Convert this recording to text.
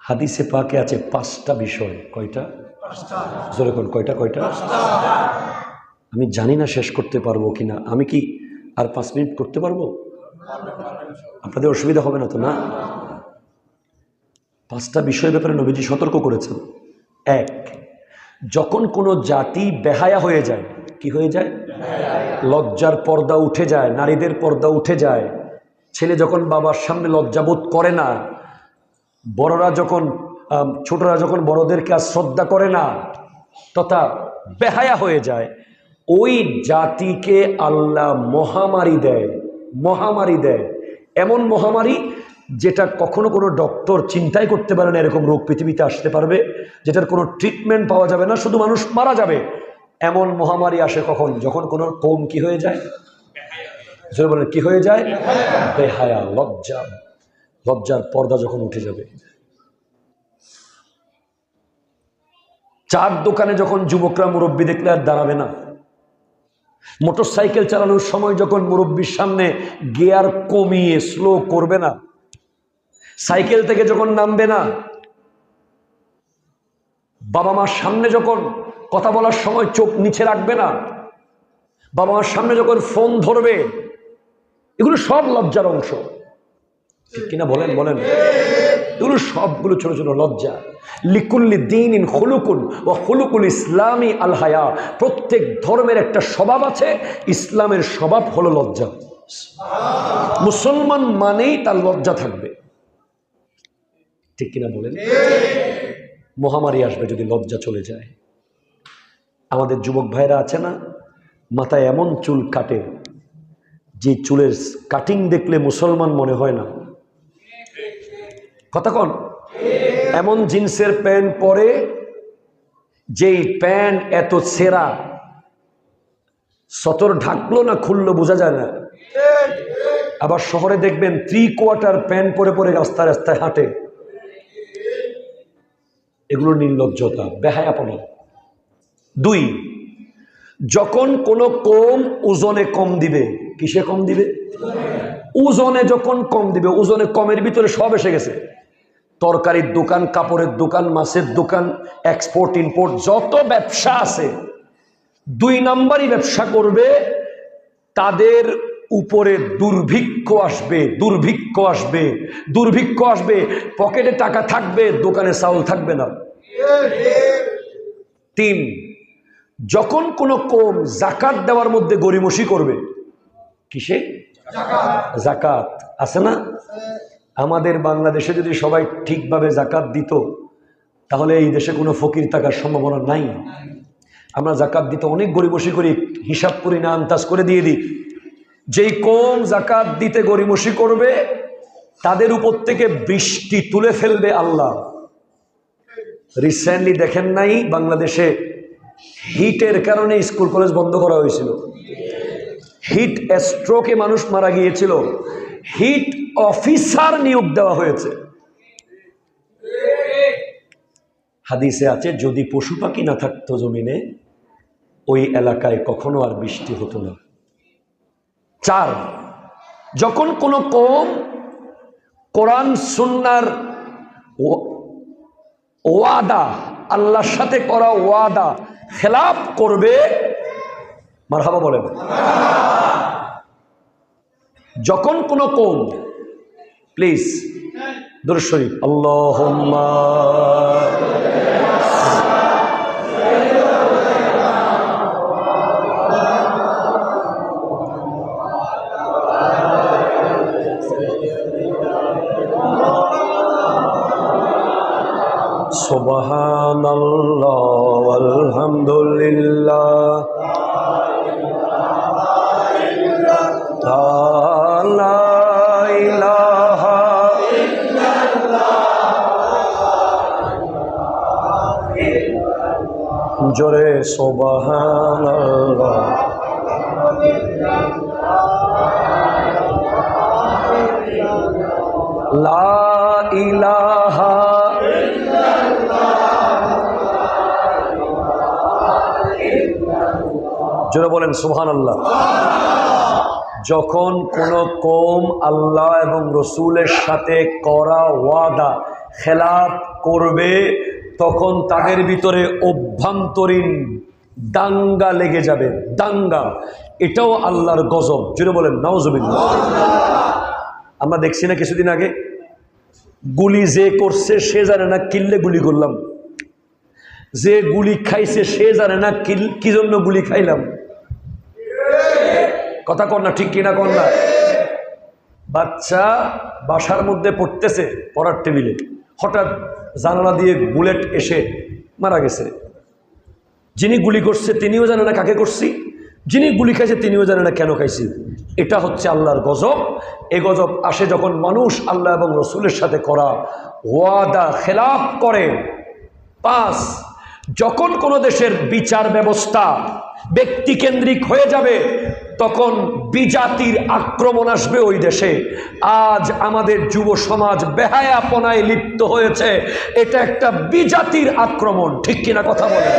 হাদিসে পাকে আছে 5টা বিষয়। কয়টা? জোরে কোন কয়টা? আমি জানি না শেষ করতে পারবো কিনা। আমি কি আর 5 মিনিট করতে পারবো? আপনাদের অসুবিধা হবে না তো? না, 5টা বিষয়ের ব্যাপারে নবীজি সতর্ক করেছেন। 1, যখন কোনো জাতি বেহায়া হয়ে যায়। কি হয়ে যায়? লজ্জার পর্দা উঠে যায়, নারীদের পর্দা উঠে যায়। ছেলে যখন বাবার সামনে লজ্জাবোধ করে না, বড়রা যখন ছোটরা যখন বড়দেরকে আর শ্রদ্ধা করে না, তথা বেহায়া হয়ে যায়, ওই জাতিকে আল্লাহ মহামারী দেয়। এমন মহামারী যেটা কখনো কোনো ডক্টর চিন্তাই করতে পারে না এরকম রোগ পৃথিবীতে আসতে পারবে, যেটার কোনো ট্রিটমেন্ট পাওয়া যাবে না, শুধু মানুষ মারা যাবে। এমন মহামারী আসে কখন? যখন কোনো কওম কি হয়ে যায়? বলেন কি হয়ে যায়? বেহায়া, লজ্জার পর্দা যখন উঠে যাবে। চার দোকানে যখন যুবকরা মুরব্বী দেখলে আর দাঁড়াবে না। মোটরসাইকেল চালানোর সময় যখন মুরব্বীর সামনে গিয়ার কমিয়ে স্লো করবে না, সাইকেল থেকে যখন নামবে না, বাবা মার সামনে যখন কথা বলার সময় চোখ নিচে রাখবে না, বাবা মার সামনে যখন ফোন ধরবে, এগুলো সব লজ্জার অংশ। ঠিক কিনা বলেন? এগুলো সবগুলো ছোট ছোট লজ্জা। লিকুল্লি দীনিন খুলুকুন ওয়া খুলুকুল ইসলামী আল হায়া। প্রত্যেক ধর্মের একটা স্বভাব আছে, ইসলামের স্বভাব হলো লজ্জা। মুসলমান মানেই তার লজ্জা থাকবে। ঠিক কিনা বলেন? মহামারী আসবে যদি লজ্জা চলে যায়। আমাদের যুবক ভাইরা আছে না, মাথায় এমন চুল কাটে যে চুলের কাটিং দেখলে মুসলমান মনে হয় না। কথা কন? এমন জিন্সের প্যান্ট পরে যেই প্যান্ট এত ছেঁড়া, সতর ঢাকলো না খুললো বোঝা যায় না। আবার শহরে দেখবেন 3/4 প্যান্ট পরে রাস্তায় হাঁটে। এগুলো নির্লজ্জতা, বেহায়াপনা। 2, যখন কোনো কম ওজনে কম দিবে। কিসে কম দিবে? ওজনে যখন কম দিবে। ওজনে কমের ভিতরে সব এসে গেছে। তরকারির দোকান, কাপড়ের দোকান, মাছের দোকান, এক্সপোর্ট ইম্পোর্ট, যত ব্যবসা আছে 2 নাম্বারই ব্যবসা করবে। তাদের উপরে দুর্ভিক্ষ আসবে। পকেটে টাকা থাকবে, দোকানে চাউল থাকবে না। 3, যখন কোনো কওম যাকাত দেওয়ার মধ্যে গরিমসি করবে। কিসে? যাকাত। আছে না? আমাদের বাংলাদেশে যদি সবাই ঠিকভাবে যাকাত দিত, তাহলে এই দেশে কোনো ফকির থাকার সম্ভাবনা নাই। আমরা যাকাত দিতে অনেক গরিমসি করি, হিসাব করি না, আন্দাজ করে দিয়ে দিই। যেই কওম যাকাত দিতে গরিমসি করবে, তাদের উপর থেকে বৃষ্টি তুলে ফেলবে আল্লাহ। রিসেন্টলি দেখেন নাই বাংলাদেশে হিটের কারণে স্কুল কলেজ বন্ধ করা হয়েছিল। হিট স্ট্রোকে মানুষ মারা গিয়েছিল। হিট অফিসার নিয়োগ দেওয়া হয়েছে। হাদিসে আছে, যদি পশু পাখি না থাকতো জমিনে, ওই এলাকায় কখনো আর বৃষ্টি হতো না। 4, যখন কোনো কওম কোরআন সুন্নাহর ওয়াদা, আল্লাহর সাথে করা ওয়াদা খেলাফ করবে। মারহাবা বলেন। যখন কোনো কওম, প্লিজ দুরূদ শরীফ, আল্লাহুম্মা সুবহানাল্লাহ আলহামদুলিল্লাহ লা ইলাহা ইল্লাল্লাহ। জোরে সুবহানাল্লাহ। লা ইলাহা জোরে বলেন সুবহানাল্লাহ। যখন কোনো কওম আল্লাহ এবং রসুলের সাথে করা ওয়াদা খেলাফ করবে তখন তাদের ভিতরে অভ্যন্তরীণ দাঙ্গা লেগে যাবে। দাঙ্গা, এটাও আল্লাহর গজব। জুড়ে বলেন নাউজুবিল্লাহ। আমরা দেখছি না কিছুদিন আগে, গুলি যে করছে সে জানে না কিল্লে গুলি করলাম, যে গুলি খাইছে সে জানে না কি জন্য গুলি খাইলাম। কথা কর না, ঠিক কিনা কর না? বাচ্চা বাসার মধ্যে পড়তেছে, পড়ার টেবিলে, হঠাৎ জানালা দিয়ে বুলেট এসে মারা গেছে। যিনি গুলি করছে তিনিও জানে না কাকে করছি, যিনি গুলি খাইছে তিনিও জানে না কেন খাইছি। এটা হচ্ছে আল্লাহর গজব। এ গজব আসে যখন মানুষ আল্লাহ এবং রসুলের সাথে করা ওয়াদা খেলাফ করে। 5, যখন কোনো দেশের বিচার ব্যবস্থা ব্যক্তিকেন্দ্রিক হয়ে যাবে তখন বিজাতির আক্রমণ আসবে ওই দেশে। আজ আমাদের যুব সমাজ বেহায়াপনায় লিপ্ত হয়েছে, এটা একটা বিজাতির আক্রমণ। ঠিক কিনা কথা বলেন?